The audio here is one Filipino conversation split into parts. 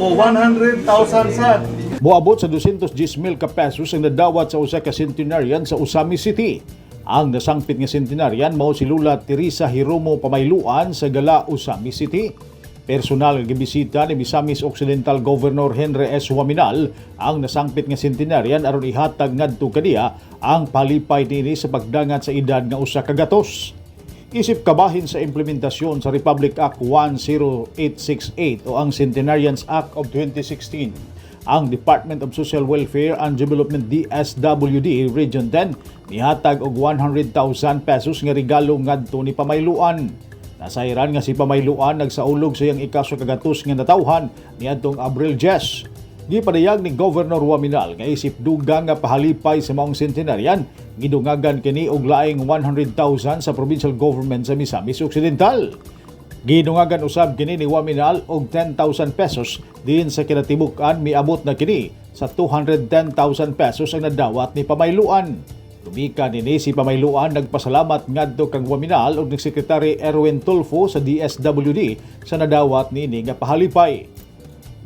O 100,000 sad. Moabot sa 210,000 ka pesos ang nadawat sa usa ka centenarian sa Usami City. Ang nasangpit nga centenarian mao si Lula Teresa Hiromo Pamayluan sa Gala, Usami City. Personal nga gibisita ni Misamis Occidental Governor Henry S. Huaminal ang nasangpit nga centenarian aron ihatag ngadto kaniya ang palipay niini sa pagdangat sa edad nga usa ka gatos. Isip kabahin sa implementasyon sa Republic Act 10868 o ang Centenarians Act of 2016. Ang Department of Social Welfare and Development DSWD Region 10 nihatag og 100,000 pesos nga regalo ngadto ni Pamayluan. Nasairan nga si Pamayluan nagsaulog sa iyang ikaso kagatos nga natawhan niadtong Abril 10. Gipadayag ni Governor Huaminal nga isip dugang nga pahalipay sa maong centenarian, gidungagan kini og laing 100,000 sa provincial government sa Misamis Occidental. Gidungagan usab kini ni Huaminal og 10,000 pesos din sa kinatibukan miabot na kini sa 210,000 pesos ang nadawat ni Pamayluan. Tumika nini si Pamayluan nagpasalamat ngadto kang Huaminal ug ni Secretary Erwin Tulfo sa DSWD sa nadawat niini nga pahalipay.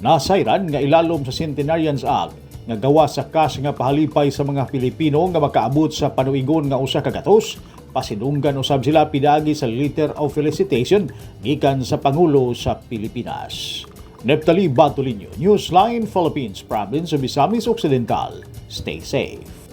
Nasairan nga ilalom sa Centenarians Act nga gawa sa kas nga pahalipay sa mga Pilipino nga makaabot sa panuigon nga usa ka gatos, pasidunggan usab sila pinaagi sa letter of felicitation gikan sa Pangulo sa Pilipinas. Neptali Batulinyo, Newsline Philippines, Province of Misamis Occidental. Stay safe.